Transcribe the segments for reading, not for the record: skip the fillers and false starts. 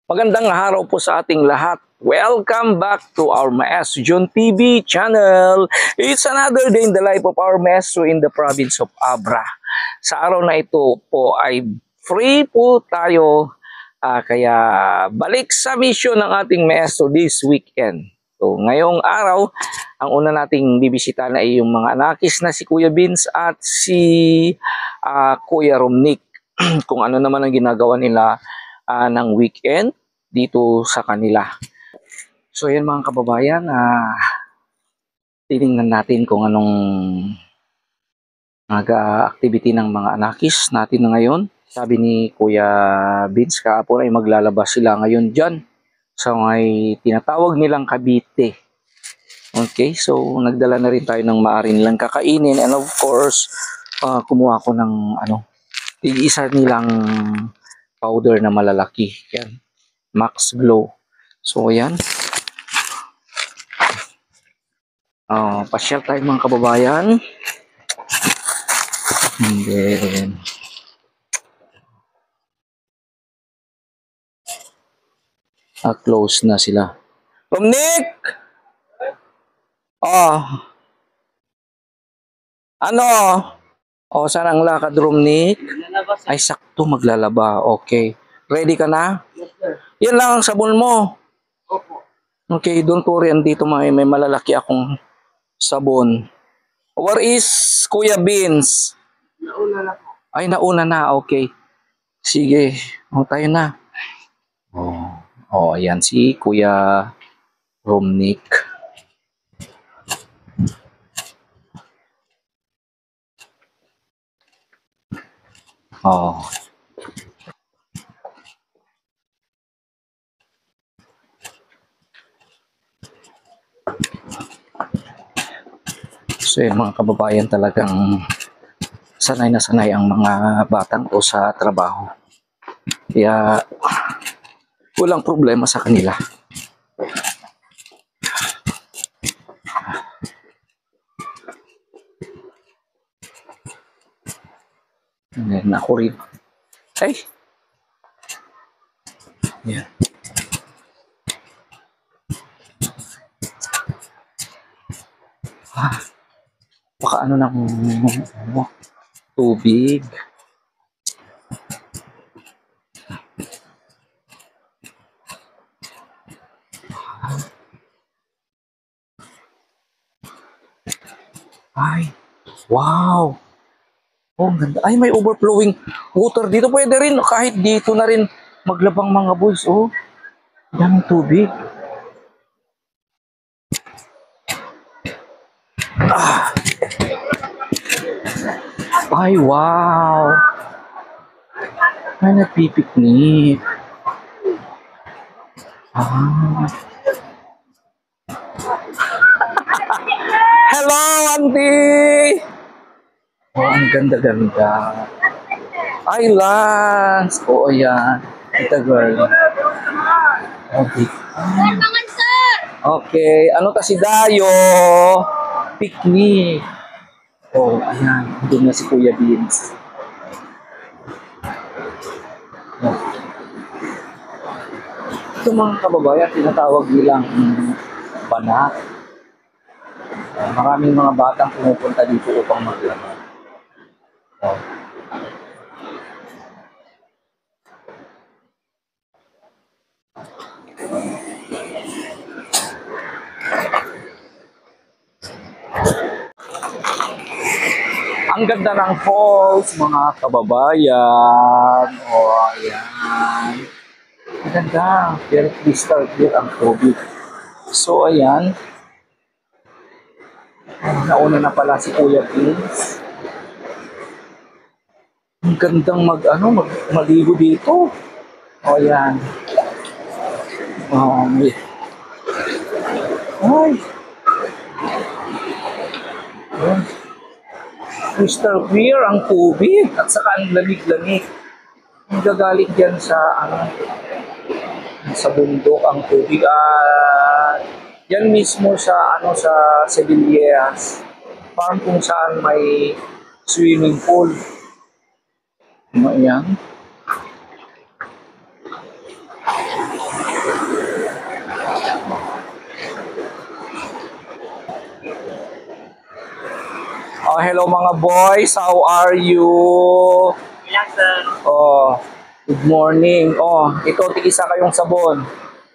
Magandang araw po sa ating lahat. Welcome back to our Maestro John TV channel. It's another day in the life of our Maestro in the province of Abra. Sa araw na ito po ay free po tayo. Kaya balik sa mission ng ating Maestro this weekend. So ngayong araw, ang una nating bibisitahin ay yung mga anakis na si Kuya Vince at si Kuya Romnick. Kung ano naman ang ginagawa nila ng weekend dito sa kanila. So yan mga kababayan, titingnan natin kung anong activity ng mga anakis natin na ngayon. Sabi ni Kuya Vince kahapon ay maglalabas sila ngayon dyan sa may tinatawag nilang Cavite. Okay, so nagdala na rin tayo ng maaari nilang kakainin, and of course kumuha ko ng isa nilang powder na malalaki. Yan, Max Glow. So yan, pasyal tayo mga kababayan. And then close na sila. Romnick! Saan ang lakad, Romnick? Ay, sakto maglalaba. Okay. Ready ka na? Yes, sir. Yan lang ang sabon mo. Opo. Okay, don't worry. Andito may malalaki akong sabon. Where is Kuya Vince? Nauna na po. Ay, nauna na. Okay. Sige. Tayo na. Ayan si Kuya Romnick. So yung mga kababayan, talagang sanay na sanay ang mga batang o sa trabaho. Kaya walang problema sa kanila. And ako rin. Ay! Yeah. Baka ng tubig. Ay, wow! Ang ganda. Ay, may overflowing water dito. Pwede rin, kahit dito na rin maglabang mga boys. Daming tubig. Ay, wow! Ay, nagpipiknik. Hello, auntie! Ang ganda-ganda. Ay, Lance! Ayan. Ito, girl. Okay. Okay. Ano kasi Dayo? Picnic. Ayan. Doon na si Kuya Vince. Ito mga kababayan, tinatawag nilang banat. Maraming mga batang pumupunta dito upang maglaba. Ang ganda ng falls, mga kababayan. Ayan. Ang ganda. Very crystal clear ang tubig. So, ayan. Nauna na pala si Kuya Vince. Ang gandang maligo dito. Ayan. Ay. Ayan. Crystal clear ang tubig at saka ang lamig-lamig. Ang gagaling dyan sa bundok ang tubig. Yan mismo sa Sevillers farm kung saan may swimming pool. Ayan. Oh, hello mga boys, how are you? Ilang sir? Oh, good morning. Oh, ito tig-isa kayong sabon.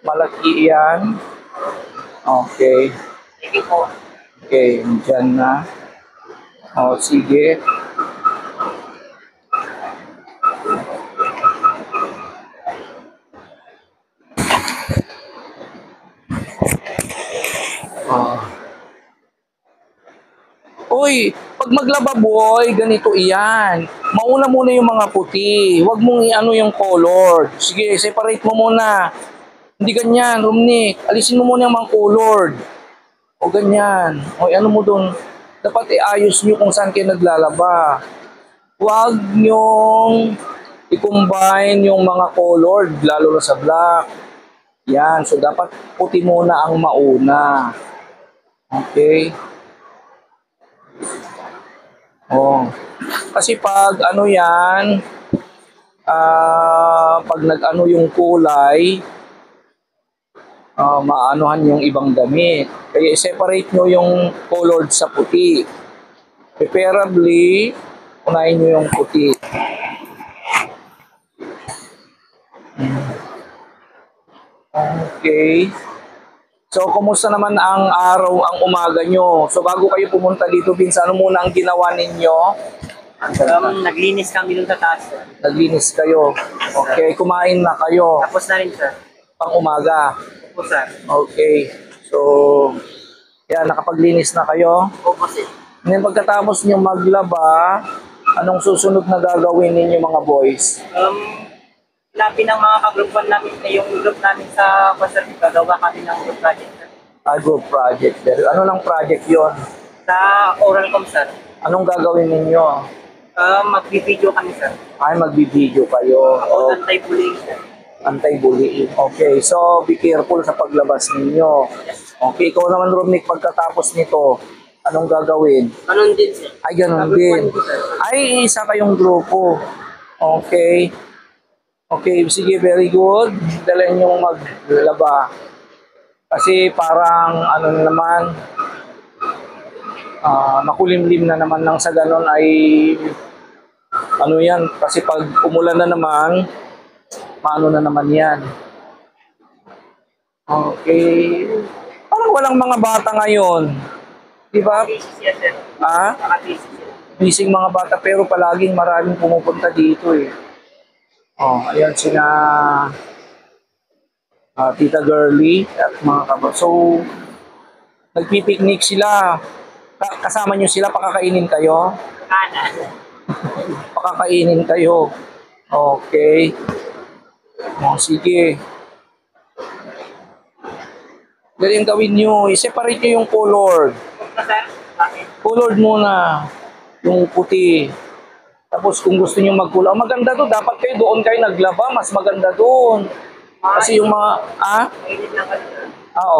Malaki yan. Okay. Sige po. Okay, dyan na. Oh, sige. Oh. Uy, pag maglaba boy, ganito iyan. Mauna muna yung mga puti. Huwag mong i-ano yung color. Sige, separate mo muna. Hindi ganyan, Romnick. Alisin mo muna yung mga colored. O ganyan. O ano mo dun. Dapat iayos nyo kung saan kayo naglalaba. Huwag nyong i-combine yung mga colored, lalo na sa black. Yan. So, dapat puti muna ang mauna. Okay? Oh. Kasi pag ano yan, pag nag-ano yung kulay, maanuhan yung ibang damit. Kaya i-separate nyo yung colored sa puti. Preferably, unahin nyo yung puti. Okay. So, kumusta naman ang araw, ang umaga nyo? So, bago kayo pumunta dito, Vince, ano muna ang ginawa ninyo? Naglinis kami dun sa taas sir. Naglinis kayo. Okay, kumain na kayo. Tapos na rin sir. Pang umaga. Opo sir. Okay. So, yan, nakapaglinis na kayo. Opo sir. And then, pagkatapos nyo maglaba, anong susunod na gagawin ninyo mga boys? Labi ng mga kagrupan namin, yung group namin sa Pasar, gagawa kami ng group project sir. Group project. Ano lang project yon? Sa Oralcom sir. Anong gagawin ninyo? Magbibideo kami sir. Ay, magbibideo kayo. About O, anti-bullying sir. anti-bullying. Okay, so be careful sa paglabas ninyo. Okay, ikaw naman, Romnick, pagkatapos nito, anong gagawin? Ganon din sir. Ay, ganun Kagrupan din. ko, sir. Ay, isa kayong grupo. Okay. Okay, sige, very good. Dalhin yung maglaba. Kasi parang, ano na naman, makulimlim na naman ng sa ganon ay, ano yan, kasi pag umulan na naman, maano na naman yan. Okay. Parang walang mga bata ngayon. Di ba? Thesis yan sir. Ah? Naka-thesis sir. Busy mga bata pero palaging maraming pumupunta dito eh. Oh, ayan sina Tita Girly at mga kabab. So, nagpipiknik sila. Kasama nyo sila, pakakainin kayo? Kana. Pakakainin kayo. Okay. Oh, sige. Ganyan gawin nyo. I-separate nyo yung colored. Opo sir. Bakit? Colored muna. Yung puti. Tapos kung gusto niyo magkulay, maganda to, dapat kayo doon kayo naglaba, mas maganda doon. Kasi yung mga, Mainit lang kami sir.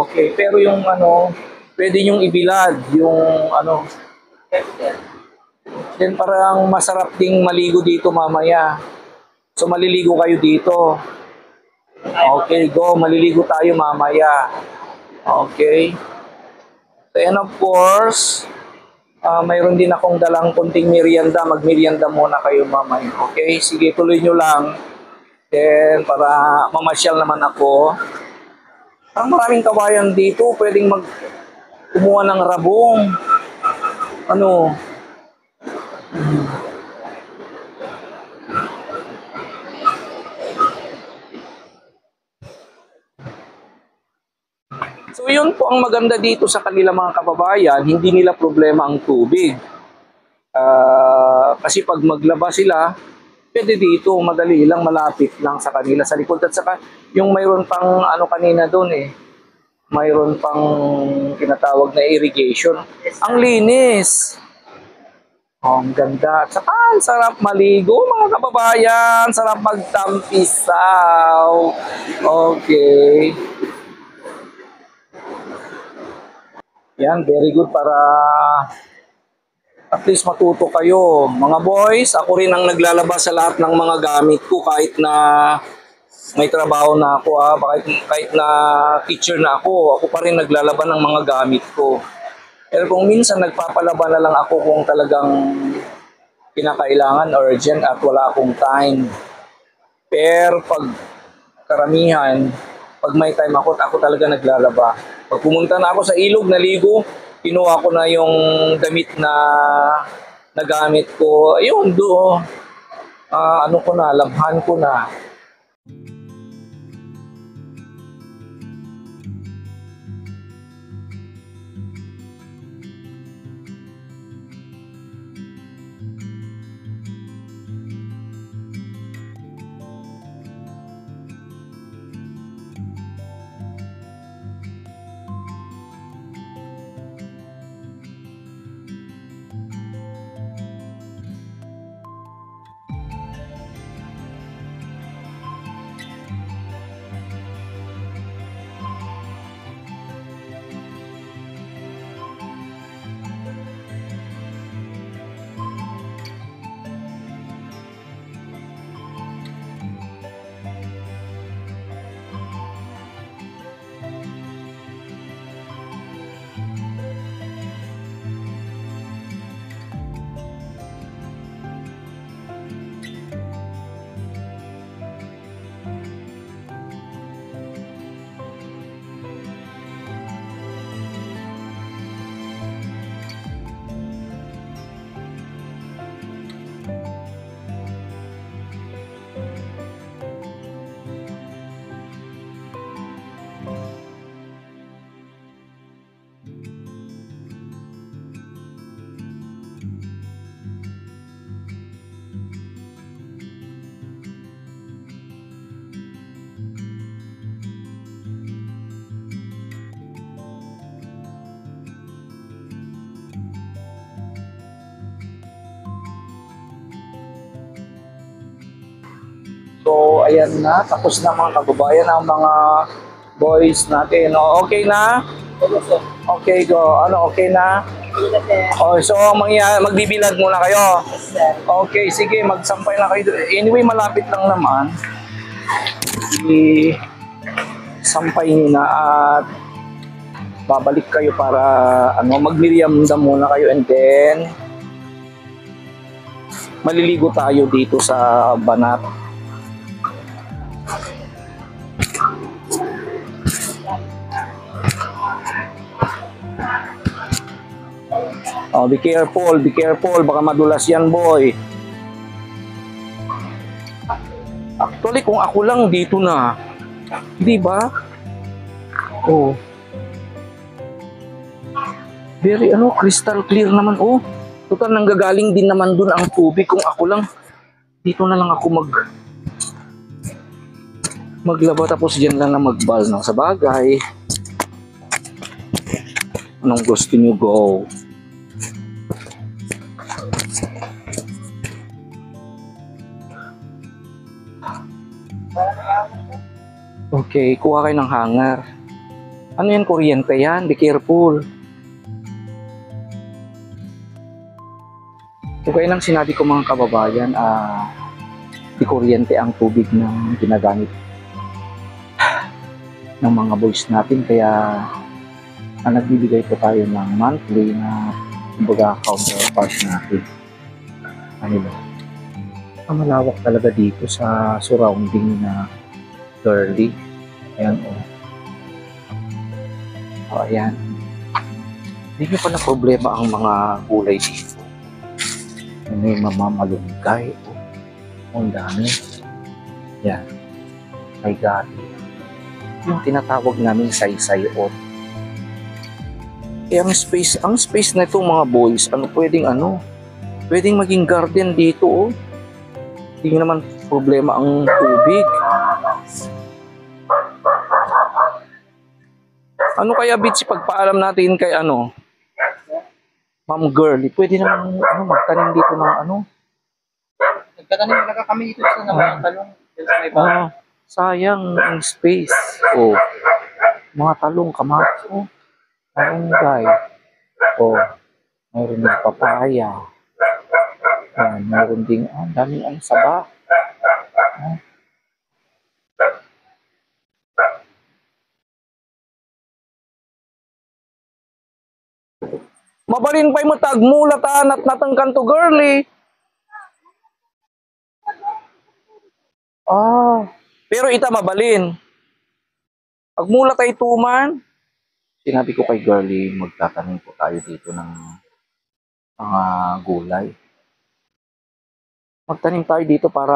okay. Pero yung ano, pwede yung ibilad, yung ano, Yes sir. then parang masarap ding maligo dito mamaya. So maliligo kayo dito. Okay, go, maliligo tayo mamaya. Okay. And of course, mayroon din akong dalang kunting merienda. Mag-merienda muna kayo mamaya. Okay? Sige, tuloy nyo lang. Then, para mamasyal naman ako. Parang maraming kabayan dito. Pwedeng kumuha ng rabong. Ano? So yun po ang maganda dito sa kanila mga kababayan, hindi nila problema ang tubig. Kasi pag maglaba sila, pwede dito, madali lang, malapit lang sa kanila sa likod. At saka yung mayroon pang ano kanina doon mayroon pang tinatawag na irrigation. Ang linis. Oh, ang ganda. At saka ang sarap maligo mga kababayan, sarap magtampisaw. Okay. Yan, very good para at least matuto kayo. Mga boys, ako rin ang naglalaba sa lahat ng mga gamit ko kahit na may trabaho na ako kahit na teacher na ako pa rin naglalaban ng mga gamit ko. Pero kung minsan nagpapalaban na lang ako kung talagang kinakailangan, urgent at wala akong time. Pero pag karamihan, pag may time ako talaga naglalaba. Pag pumunta na ako sa ilog, naligo, kinuha ko na yung damit na nagamit ko. Ayun, ano ko na, labhan ko na. So, ayan na. Tapos na mga kababayan ang mga boys natin. O, okay na? Okay, go. Ano, okay na? O, so, magbibilag muna kayo. Okay, sige. Magsampay na kayo. Anyway, malapit lang naman. Sampay nyo na at babalik kayo para magmerienda muna kayo and then maliligo tayo dito sa Banat. Oh, be careful, baka madulas yan, boy. Actually, kung ako lang dito na, di ba? Oh. Very crystal clear naman. Oh, total nanggagaling din naman dun ang tubig. Kung ako lang, dito na lang ako maglaba tapos dyan lang na magbal, no? Sa bagay, anong gusto nyo, go? Okay, kuha kayo ng hanger. Ano yan, kuryente yan? Be careful. So kaya lang sinabi ko mga kababayan, di kuryente ang tubig na ginagamit ng mga boys natin. Kaya nagbibigay po tayo ng monthly na kumbaga counterpart natin. Ang malawak talaga dito sa surrounding na girly. Ayan, oh. Oh, ayan. Hindi nyo pa na problema ang mga gulay dito. May mamamalunggay. Oh, ang dami. Yan. May gati. Yung tinatawag namin saysayot. Ang space na ito mga boys, pwedeng maging garden dito, oh. Hindi naman problema ang tubig. Ano kaya, Bitsy, pagpaalam natin kay Ma'am Girlie, pwede naman magtanim dito ng Nagtatanim talaga kami dito sa talong. Sayang ang space. Oh, mga talong, kamatis, oh, malunggay. Oh, mayroon ng papaya. Mayroon ding daming saba. Mabalin pa'y matag mulatan at natangkan to girly. Ah, pero ita mabalin. Pag mula tayo tuman, sinabi ko kay girly, magtatanim po tayo dito ng mga gulay. Magtanim tayo dito para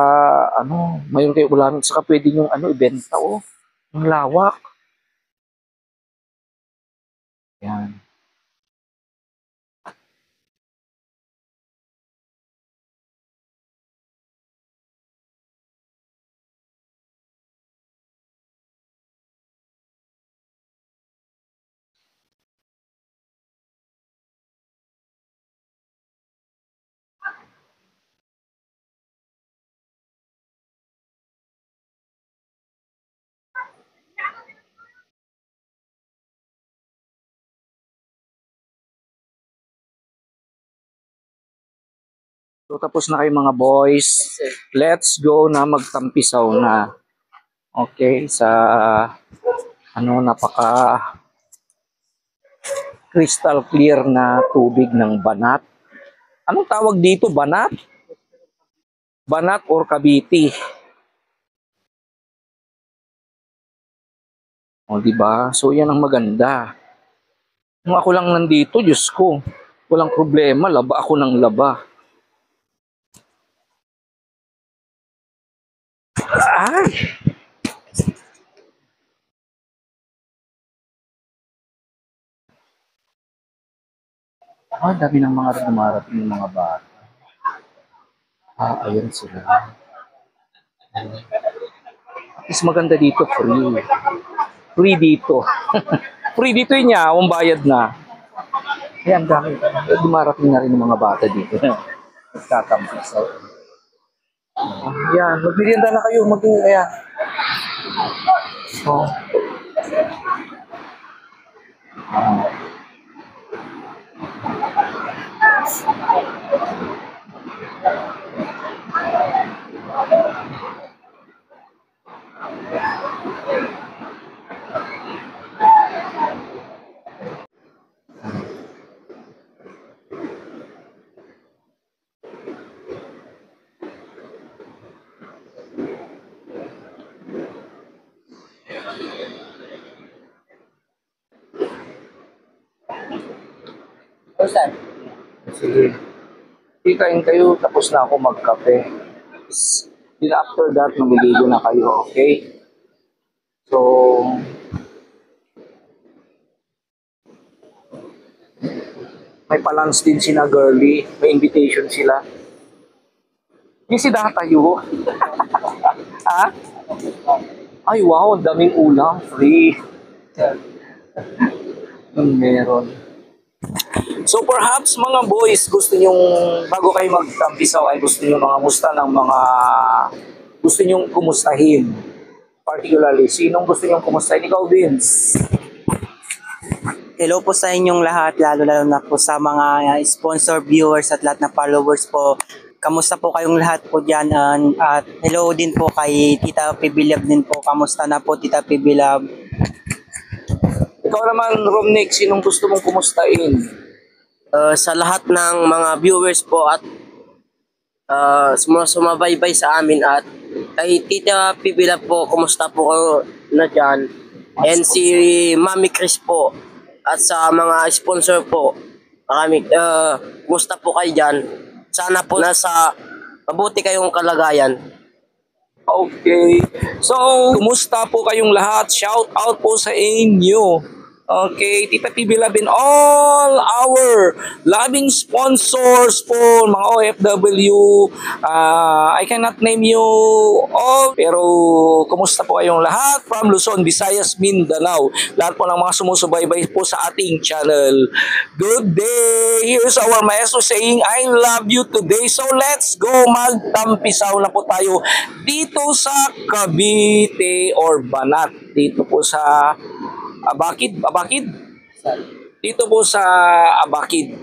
mayroon kayo ulamin, saka pwede yung ibenta yung lawak. Yan. So tapos na kayo mga boys. Let's go na magtampisaw na. Okay, sa napaka crystal clear na tubig ng Banat. Anong tawag dito, Banat? Banat or Cavite? O, di ba? So yan ang maganda. Kung ako lang nandito, Diyos ko, walang problema, laba ako ng laba. Ay! Dami ng mga dumarating ng mga bata. Ayan sila. Is maganda dito, free. Free dito. Free dito yun niya, bayad na. Ayan, dami. Dumarating na rin ng mga bata dito. Nagtatampisaw. Yan, magmerienda na kayo. Ayan. Oh. Saan? Sige. Kikain kayo, tapos na ako magkape. Then after that, mamiligo na kayo, okay? So, may palans din sila, girly. May invitation sila. Yung si tayo. Ha? Ay, wow, daming ulam. Free. Meron. So perhaps mga boys, gusto nyong, bago kayo magtampisaw, ay gusto nyo mga musta ng mga, gusto nyong kumustahin. Particularly, sinong gusto nyong kumustahin? Ikaw, Vince. Hello po sa inyong lahat, lalo na po sa mga sponsor viewers at lahat na followers po. Kamusta po kayong lahat po dyan? At hello din po kay Tita Pibilab din po. Kamusta na po Tita Pibilab? Ikaw naman, Romnick, sinong gusto mong kumustahin? Sa lahat ng mga viewers po at sumabaybay sa amin at kay Tita Pibila po, kumusta po na dyan? And si Mami Chris po at sa mga sponsor po, kumusta po kayo dyan? Sana po nasa mabuti kayong kalagayan. Okay. So, kumusta po kayong lahat? Shout out po sa inyo. Okay, Tita PB Love and all our loving sponsors po, mga OFW. I cannot name you all, pero kumusta po kayong lahat from Luzon, Visayas, Mindanao. Lahat po ng mga sumusubaybay po sa ating channel. Good day! Here's our maestro saying, I love you today. So let's go, magtampisaw na po tayo dito sa Cavite or Banat. Dito po sa Abakid. Dito po sa Abakid,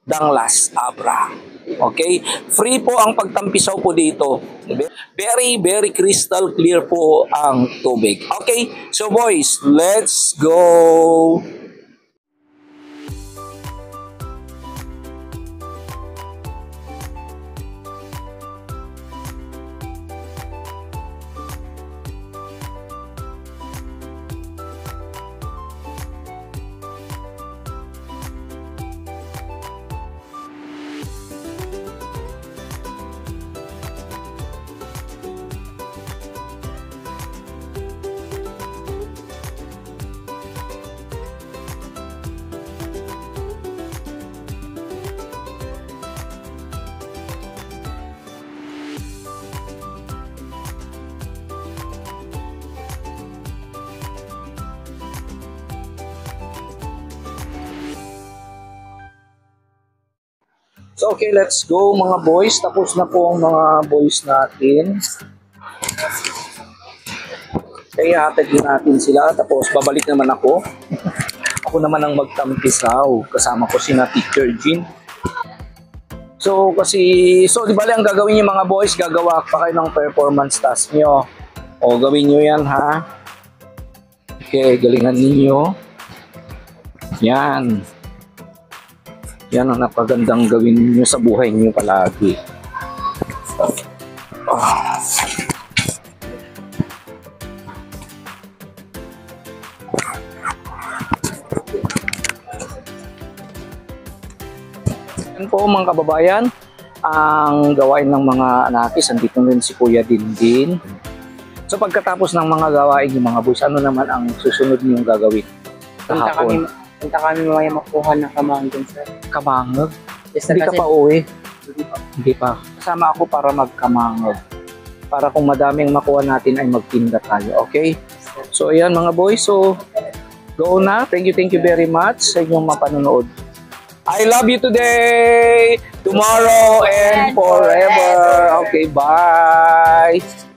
Danglas, Abra. Okay? Free po ang pagtampisaw po dito. Very, very crystal clear po ang tubig. Okay? So boys, let's go! So okay, let's go mga boys. Tapos na po ang mga boys natin. Kaya hatagin natin sila. Tapos babalik naman ako. Ako naman ang magtampisaw. Kasama ko si na Teacher Jean. So di bali ang gagawin niyo mga boys, gagawa pa kayo ng performance task niyo. O gawin niyo yan ha. Okay, galingan ninyo. Yan. Yan ang napagandang gawin niyo sa buhay niyo palagi. Yan po mga kababayan, ang gawain ng mga anakis. Andito rin si Kuya Dindin. So pagkatapos ng mga gawain yung mga boys, ano naman ang susunod niyong gagawin? Punta kami mamaya makuha ng kamanggan, sir. Kamangog? Yes, sir, Hindi ka kasi- pa uwi? Hindi pa. Hindi pa. Kasama ako para magkamangog. Para kung madaming makuha natin ay magtinda tayo. Okay? So ayan mga boys. So go na. Thank you very much sa inyong mapanonood. I love you today, tomorrow, and forever. Okay, bye.